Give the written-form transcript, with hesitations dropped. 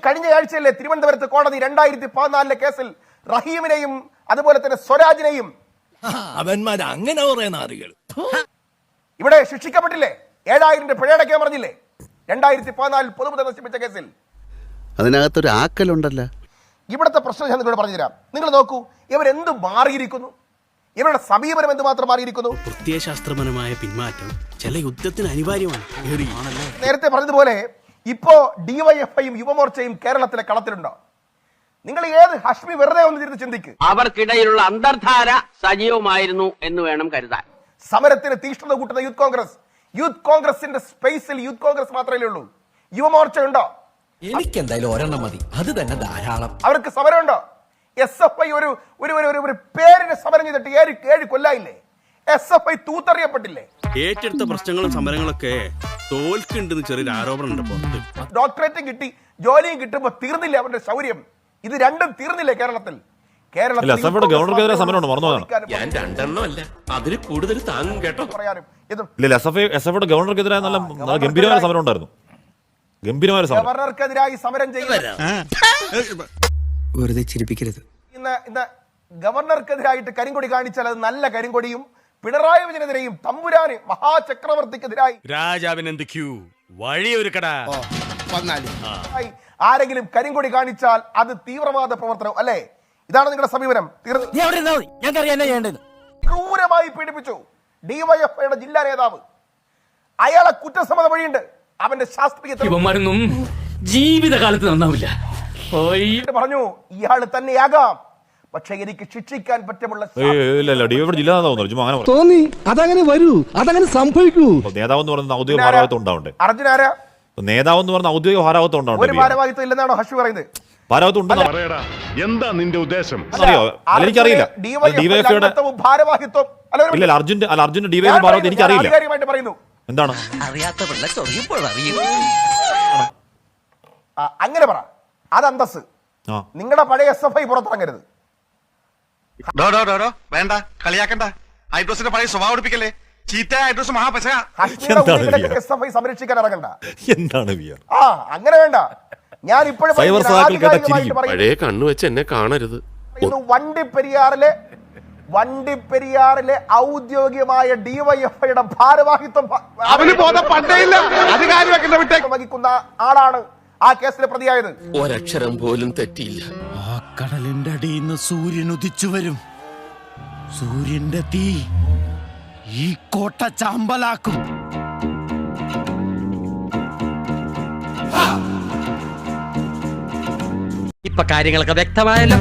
കഴിഞ്ഞ ആഴ്ചയിലെ തിരുവനന്തപുരത്ത് കോടതി 2014 കേസിൽ റഹീമിനെയും അതുപോലെ തന്നെ സ്വരാജിനെയും അവന്മാർ അങ്ങനെ പറയുന്ന ആളുകൾ ഇവിടെ ശിക്ഷിക്കപ്പെട്ടില്ലേ? 7000 പിഴയടക്കാൻ പറഞ്ഞില്ലേ? 2014 പൊതുമുതൽ നശിപ്പിച്ച കേസിൽ. അതിനകത്തൊരു ആക്കലുണ്ടല്ലോ. ഇവിടുത്തെ പ്രശ്നം ഞാൻ നിങ്ങളോട് പറഞ്ഞുതരാം. നിങ്ങൾ നോക്കൂ, ഇവരെന്ത് മാറിയിരിക്കുന്നു, ഇവരുടെ സമീപനം എന്തുമാത്രം മാറിയിരിക്കുന്നു. പ്രത്യയശാസ്ത്രപരമായ പിന്മാറ്റം ചില യുദ്ധത്തിന് അനിവാര്യമാണ്. നേരത്തെ പറഞ്ഞതുപോലെ ഇപ്പോ ഡിവൈഎഫ്ഐയും യുവമോർച്ചയും കേരളത്തിലെ കളത്തിലുണ്ടോ? നിങ്ങൾ ഏത് ഹഷ്മി വെറുതെ ഒന്ന് തിരിച്ച് ചിന്തിക്ക്. അവർക്കിടയിലുള്ള അന്തർധാര സജീവമായിരുന്നു എന്ന് വേണം കരുതാൻ. സമരത്തിന് തീഷ്ണത കൂട്ടുന്ന യൂത്ത് കോൺഗ്രസിന്റെ സ്പേസിൽ യൂത്ത് കോൺഗ്രസ് മാത്രമേ ഉള്ളൂ. യുവമോർച്ച ഉണ്ടോ? എനിക്ക് എന്തായാലും ഒരെണ്ണം മതി, അത് തന്നെ ധാരാളം. അവർക്ക് സമരമുണ്ടോ? SFI ഒരു പേരിന് സമരം ചെയ്തിട്ട് 7 കൊല്ലായില്ലേ? SFI തൂത്തറിയപ്പെട്ടില്ലേ? ഏറ്റെടുത്ത പ്രശ്നങ്ങളും സമരങ്ങളൊക്കെ തോൽക്കുണ്ടെന്ന് ചെറിയൊരു ആരോപണം ഉണ്ട് പുറത്ത്. ഡോക്ടറേറ്റും കിട്ടി, ജോലിയും കിട്ടുമ്പോ തീർന്നില്ല അവരുടെ ശൗര്യം. ഇത് രണ്ടും തീർന്നില്ലേ കേരളത്തിൽ? ഗവർണർക്കെതിരെ സമരമുണ്ട്, മറന്നതാണ്. ഞാൻ രണ്ടെണ്ണമല്ല, അതിൽ കൂടുതൽ താങ്ങും കേട്ടോ. എസ്എഫ്ഐയുടെ ഗവർണർക്കെതിരായ നല്ല ഗംഭീരമായ സമരം ഉണ്ടായിരുന്നു. ഗംഭീരമായ സമരം. ഗവർണർക്കെതിരായി സമരം ചെയ്യുന്ന വെറുതെ ചിരിപ്പിക്കരുത്. ഇന്ന് ഗവർണർക്കെതിരായിട്ട് കരിങ്കൊടി കാണിച്ചാൽ അത് നല്ല കരിങ്കൊടിയും പിണറായി വിജയനെതിരെയും തമ്പുരാന് മഹാചക്രവർത്തിക്കെതിരായി ആരെങ്കിലും കരിങ്കൊടി കാണിച്ചാൽ അത് തീവ്രവാദ പ്രവർത്തനം അല്ലേ? ഇതാണ് നിങ്ങളുടെ സമീപനം. ക്രൂരമായി പീഡിപ്പിച്ചു ഡിവൈഎഫ്ഐയുടെ ജില്ലാ നേതാവ്. അയാളെ കുറ്റസമ്മതം വഴിയുണ്ട്. അവന്റെ ശാസ്ത്രീയ ജീവിതകാലത്ത് നന്നാവില്ല. പറഞ്ഞു ഇയാള് തന്നെയാകാം, പക്ഷെ എനിക്ക് ശിക്ഷിക്കാൻ പറ്റുമുള്ള തോന്നി. അതങ്ങനെ വരൂ, അതങ്ങനെ സംഭവിക്കൂ. നേതാവ് എന്ന് പറയുന്ന ഔദ്യോഗിക ഭാരവാഹിത്വം ഉണ്ടാവണ്ടേ? അർജുന ആരാ? നേതാവ് എന്ന് പറഞ്ഞ ഔദ്യോഗിക ഭാരവാഹിത്വം ഉണ്ടാവണ്ടേ? ഒരു ഭാരവാഹിത്വം ഇല്ലെന്നാണോ ഹർഷ് പറയുന്നത്? ഭാരവാഹിത്വം ഉണ്ടെന്ന് എന്താ നിന്റെ ഉദ്ദേശം? അറിയോ? എനിക്കറിയില്ല. ഡിവൈഎഫ്ഐയുടെ ഭാരവാഹിത്വം ഇല്ല, അർജുന്റെ ഡിവൈഎഫ്ഐ ഭാരവാഹിത്വം എനിക്കറിയില്ല. പറയുന്നു എന്താണ് അറിയാത്ത പിള്ള ചൊറിയുമ്പോൾ അറിയും. അങ്ങനെ പറ, അത് അന്തസ്. നിങ്ങളുടെ പഴയ SFI പുറത്തിറങ്ങരുത്. വേണ്ട, കളിയാക്കണ്ട. ഹൈഡ്രോസിന്റെ പഴയ സ്വഭാവം എടുപ്പിക്കല്ലേ. ചീത്ത ഹൈഡ്രോസ് മഹാപശ. SFI സംരക്ഷിക്കാൻ ഇറങ്ങണ്ട. എന്താണ് അങ്ങനെ വേണ്ട. ഞാൻ ഇപ്പോഴും പഴയ കണ്ണു വെച്ച് എന്നെ കാണരുത്. വണ്ടിപ്പെരിയാറിലെ ഔദ്യോഗികമായ ഡിവൈഎഫ്ഐയുടെ ഭാരവാഹിത്വം വഹിക്കുന്ന ആളാണ് ആ കേസിലെ പ്രതിയായത്. ഒരക്ഷരം പോലും തെറ്റിയില്ല. ആ കടലിന്റെ അടിയിൽ നിന്ന് സൂര്യൻ ഉദിച്ചു വരും. സൂര്യന്റെ തീ ഈ കോട്ട ചാമ്പലാക്കും. ഇപ്പൊ കാര്യങ്ങളൊക്കെ വ്യക്തമായല്ലോ.